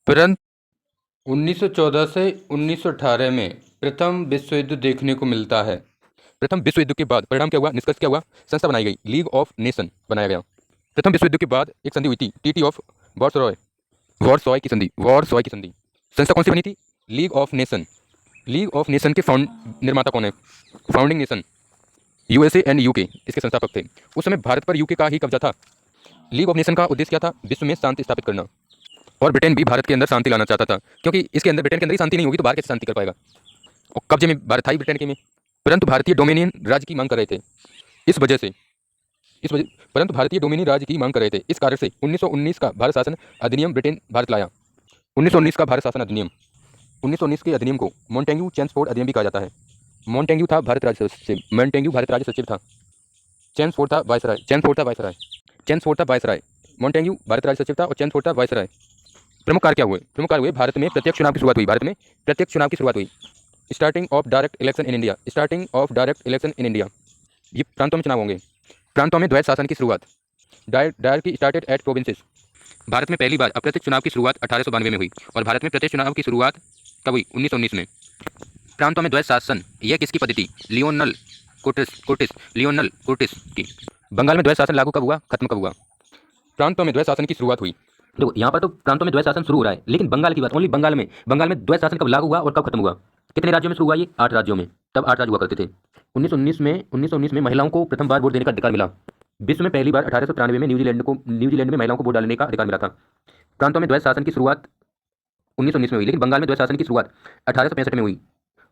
परंतु 1914 से 1918 में प्रथम विश्व युद्ध देखने को मिलता है। प्रथम विश्व युद्ध के बाद परिणाम क्या हुआ, निष्कर्ष क्या हुआ, संस्था बनाई गई, लीग ऑफ नेशन बनाया गया। प्रथम विश्व युद्ध के बाद एक संधि हुई थी, टीटी ऑफ वॉरसॉय की संधि। संस्था कौन सी बनी थी, league of nation. League of nation के निर्माता कौन है, founding nation USA and UK इसके संस्थापक थे। उस समय भारत पर यूके का ही कब्जा था। लीग ऑफ नेशन का उद्देश्य क्या था, विश्व में शांति स्थापित करना। और ब्रिटेन भी भारत के अंदर शांति लाना चाहता था, क्योंकि इसके अंदर ब्रिटेन के अंदर ही शांति नहीं होगी तो बाहर कैसे शांति कर पाएगा। और कब्जे में भारत था ही ब्रिटेन के में, परंतु भारतीय डोमिनियन राज्य की मांग कर रहे थे। परंतु भारतीय डोमिनियन राज्य की मांग कर रहे थे। इस कारण से 1919 का भारत शासन अधिनियम ब्रिटेन भारत लाया। 1919 का भारत शासन अधिनियम, 1919 के अधिनियम को मॉन्टेग्यू चेम्सफोर्ड अधिनियम भी कहा जाता है। मॉन्टेग्यू था भारत राज्य सचिव, मॉन्टेग्यू भारत राज्य सचिव था। चेम्सफोर्ड था वायसराय। मॉन्टेग्यू भारत राज्य सचिव था और चेम्सफोर्ड था वायसराय। प्रमुख कार्य क्या हुए, भारत में प्रत्यक्ष चुनाव की शुरुआत हुई। Starting of direct election in India. ये प्रांतों में चुनाव होंगे। प्रांतों में द्वैध शासन की शुरुआत, directly started at provinces. Bharat में पहली बार अप्रत्यक्ष चुनाव की शुरुआत 1892 में हुई और भारत में प्रत्यक्ष चुनाव की शुरुआत कब हुई, 1919 में। प्रांतों में द्वैध शासन, यह किसकी पद्धति, लियोनल कोर्टिस की। बंगाल में द्वैध शासन लागू कब हुआ, खत्म कब हुआ, प्रांतों में द्वैध शासन की शुरुआत हुई। देखो यहाँ पर तो प्रांतों में द्वैध शासन शुरू हो रहा है, लेकिन बंगाल की बात, ओनली बंगाल में द्वैध शासन कब लागू हुआ और कब खत्म हुआ। कितने राज्यों में शुरू हुआ ये, 8 राज्यों में। तब 8 राज्य हुआ करते थे। 1919 में महिलाओं को प्रथम बार वोट देने का अधिकार मिला। विश्व में पहली बार 1893 में न्यूजीलैंड में महिलाओं को वोट डालने का अधिकार मिला था। प्रांतों में द्वैध शासन की शुरुआत 1919 में हुई, लेकिन बंगाल में द्वैध शासन की शुरुआत 1865 में हुई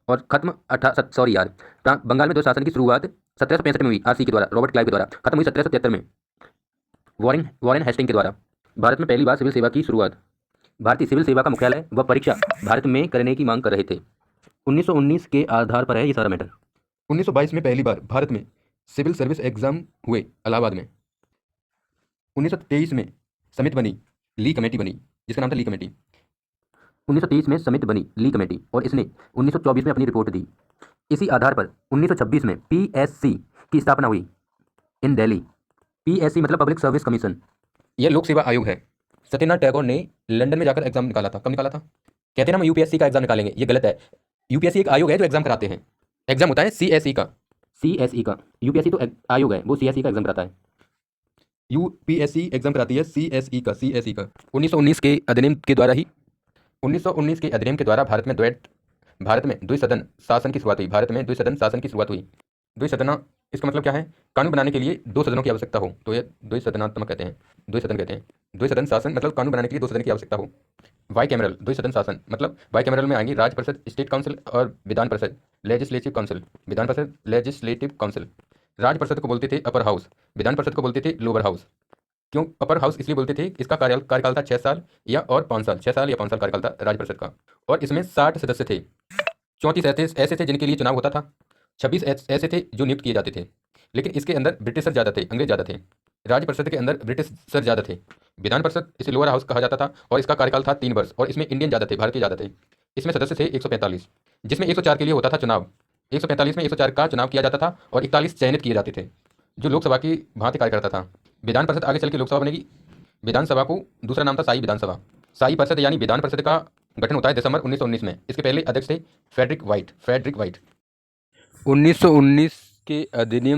और खत्म बंगाल में द्वैध शासन की शुरुआत 1765 में हुई, आरसी के द्वारा, रॉबर्ट क्लाइव के द्वारा। खत्म हुई 1773 में वॉरेन हेस्टिंग के द्वारा। भारत में पहली बार सिविल सेवा की शुरुआत, भारतीय सिविल सेवा का मुख्यालय व परीक्षा भारत में करने की मांग कर रहे थे। 1919 के आधार पर है ये सारा मैटर। 1922 में पहली बार भारत में सिविल सर्विस एग्जाम हुए इलाहाबाद में। 1923 में समिति बनी, ली कमेटी बनी, जिसका नाम था ली कमेटी। 1923 में समिति बनी ली कमेटी और इसने 1924 में अपनी रिपोर्ट दी। इसी आधार पर 1926 में पीएससी की स्थापना हुई इन दिल्ली। पीएससी मतलब पब्लिक सर्विस कमीशन, यह लोक सेवा आयोग है। सत्यनारायण टैगोर ने लंदन में जाकर एग्जाम निकाला था। कब निकाला था, कहते हैं ना हम यूपीएससी का एग्जाम निकालेंगे, ये गलत है। यूपीएससी एक आयोग है जो एग्जाम कराते हैं। एग्जाम होता है सीएसई का। यूपीएससी तो आयोग है, वो सीएसई का एग्जाम कराता है। यूपीएससी एग्जाम कराती है सीएसई का। 1919 के अधिनियम के द्वारा भारत में द्विसदन शासन की शुरुआत हुई। द्विसदना इसका मतलब क्या है, कानून बनाने के लिए 2 सदनों की आवश्यकता हो, तो ये द्विसदनात्मक कहते हैं, द्विसदन शासन मतलब कानून बनाने के लिए 2 सदन की आवश्यकता हो। बाइकैमरल द्विसदन शासन मतलब बाइकैमरल में आएंगी राज्य परिषद स्टेट काउंसिल और विधान परिषद लेजिस्लेटिव काउंसिल। राज्य परिषद को बोलते थे अपर हाउस, विधान परिषद को बोलते थे लोअर हाउस। क्यों अपर हाउस इसलिए बोलते थे, इसका कार्यकाल था 6 साल या 5 साल कार्यकाल था राज्य परिषद का, और इसमें 60 सदस्य थे। 34 ऐसे थे जिनके लिए चुनाव होता था, 26 ऐसे थे जो नियुक्त किए जाते थे, लेकिन इसके अंदर ब्रिटिशर ज़्यादा थे, अंग्रेज ज़्यादा थे। राज्य परिषद के अंदर ब्रिटिशर ज़्यादा थे। विधान परिषद इसे लोअर हाउस कहा जाता था और इसका कार्यकाल था 3 वर्ष, और इसमें इंडियन ज़्यादा थे, भारतीय ज़्यादा थे। इसमें सदस्य थे 145, जिसमें 104 के लिए होता था चुनाव। 145 में 104 का चुनाव किया जाता था और 41 चयनित किए जाते थे, जो लोकसभा की भांति कार्य करता था। विधान परिषद आगे चल के लोकसभा बनेगी। विधानसभा को दूसरा नाम था शाही विधानसभा। शाही परिषद यानी विधान परिषद का गठन होता है दिसंबर 1919 में। इसके पहले अध्यक्ष थे फ्रेडरिक वाइट। 1919 के अधिनियम